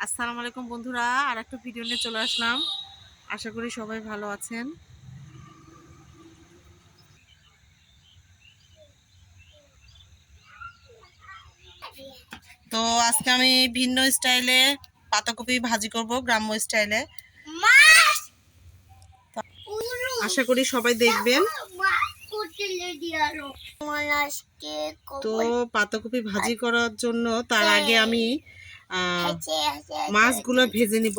আসসালামু আলাইকুম বন্ধুরা, আর একটা ভিডিও নিয়ে চলে আসলাম। আশা করি সবাই ভালো আছেন। তো আজকে আমি ভিন্ন স্টাইলে পাতাকপি ভাজি করব, গ্রাম্য স্টাইলে। আশা করি সবাই দেখবেন। তো পাতাকপি ভাজি করার জন্য তার আগে আমি মাছগুলো ভেজে নিব।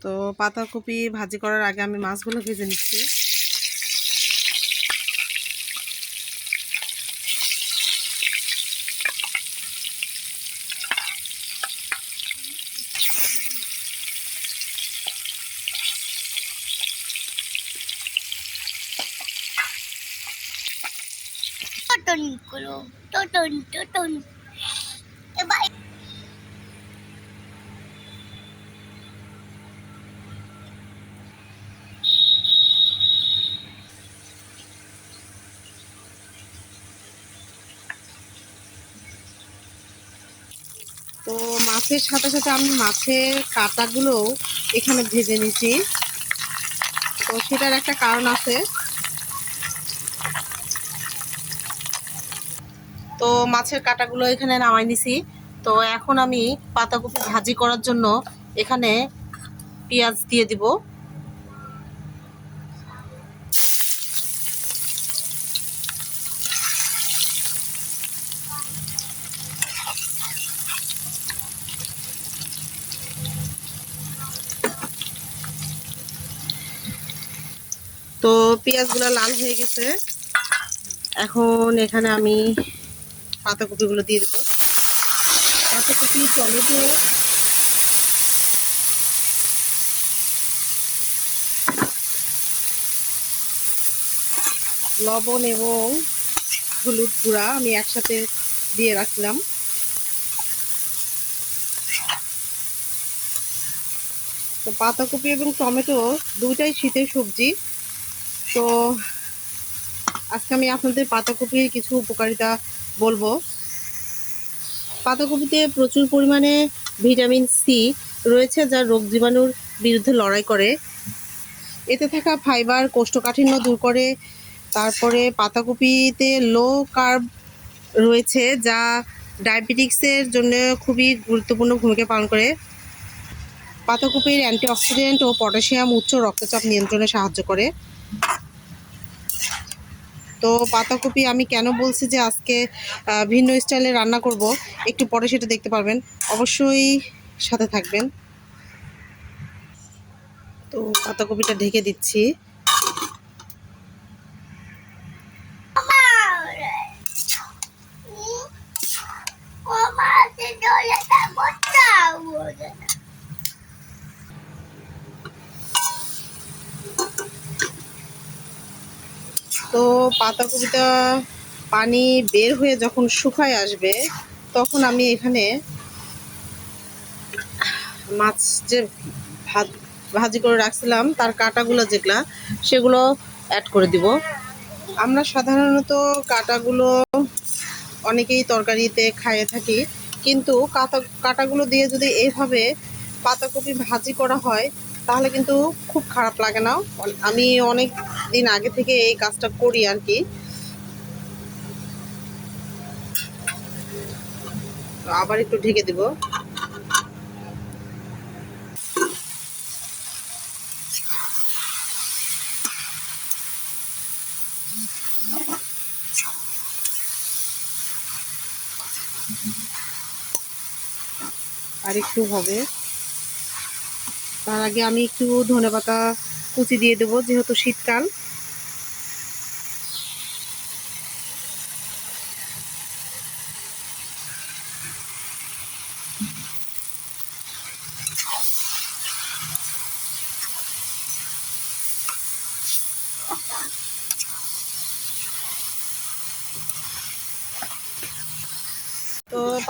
তো পাতাকপি ভাজি করার আগে আমি মাছগুলো ভেজে নিচ্ছি। তো মাছের সাথে সাথে আমি মাছের কাঁটাগুলো এখানে ভেজে নিচ্ছি। তো সেটার একটা কারণ আছে। তো মাছের কাঁটাগুলো এখানে নামাই নিছি। তো এখন আমি পাতাকপি ভাজি করার জন্য এখানে পেঁয়াজ দিয়ে দিব। তো পেঁয়াজগুলো লাল হয়ে গেছে। এখন এখানে আমি পাতাকপিগুলো দিয়ে দেবো। পাতাকপি, টমেটো, লবণ এবং হলুদ গুঁড়া আমি একসাথে দিয়ে রাখলাম। তো পাতাকপি এবং টমেটো দুইটাই শীতের সবজি। তো আজকে আমি আপনাদের পাতাকপির কিছু উপকারিতা বলবো। পাতাকপিতে প্রচুর পরিমাণে ভিটামিন সি রয়েছে, যা রোগ জীবাণুর বিরুদ্ধে লড়াই করে। এতে থাকা ফাইবার কোষ্ঠকাঠিন্য দূর করে। তারপরে পাতাকপিতে লো কার্ব রয়েছে, যা ডায়াবেটিক্সের জন্য খুবই গুরুত্বপূর্ণ ভূমিকা পালন করে। পাতাকপির অ্যান্টিঅক্সিডেন্ট ও পটাশিয়াম উচ্চ রক্তচাপ নিয়ন্ত্রণে সাহায্য করে। তো পাতাকপি আমি কেন বলছি যে আজকে ভিন্ন স্টাইলে রান্না করব, একটু পরে সেটা দেখতে পারবেন। অবশ্যই সাথে থাকবেন। তো পাতাকপিটা ঢেকে দিচ্ছি। তো পাতাকপিটা পানি বের হয়ে যখন শুকায় আসবে, তখন আমি এখানে মাছ যে ভাজি করে রাখছিলাম তার কাঁটাগুলো যেগুলা, সেগুলো অ্যাড করে দিব। আমরা সাধারণত কাঁটাগুলো অনেকেই তরকারিতে খাইয়ে থাকি, কিন্তু কাঁটাগুলো দিয়ে যদি এইভাবে পাতাকপি ভাজি করা হয় তাহলে কিন্তু খুব খারাপ লাগে না। আমি অনেক দিন আগে থেকে এই কাজটা করি আর কি। আবার একটু ঢেকে দিব। আর একটু হবে। তার আগে আমি একটু ধনেপাতা কুচি দিয়ে দেবো, যেহেতু শীতকাল।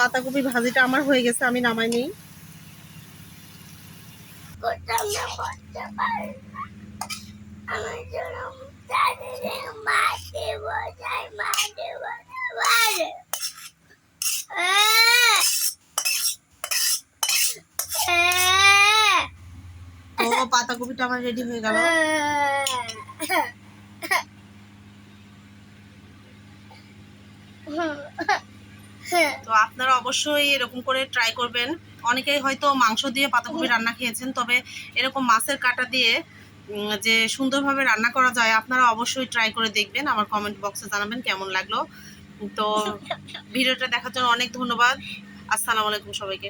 পাতাকপি ভাজিটা আমার হয়ে গেছে, আমি নামাই নিই। তো পাতাকপিটা আমার রেডি হয়ে গেল। তো আপনারা অবশ্যই এরকম করে ট্রাই করবেন। অনেকেই হয়তো মাংস দিয়ে পাতাকপি রান্না খেয়েছেন, তবে এরকম মাছের কাঁটা দিয়ে যে সুন্দরভাবে রান্না করা যায় আপনারা অবশ্যই ট্রাই করে দেখবেন। আমার কমেন্ট বক্সে জানাবেন কেমন লাগলো। তো ভিডিওটা দেখার জন্য অনেক ধন্যবাদ। আসসালামু আলাইকুম সবাইকে।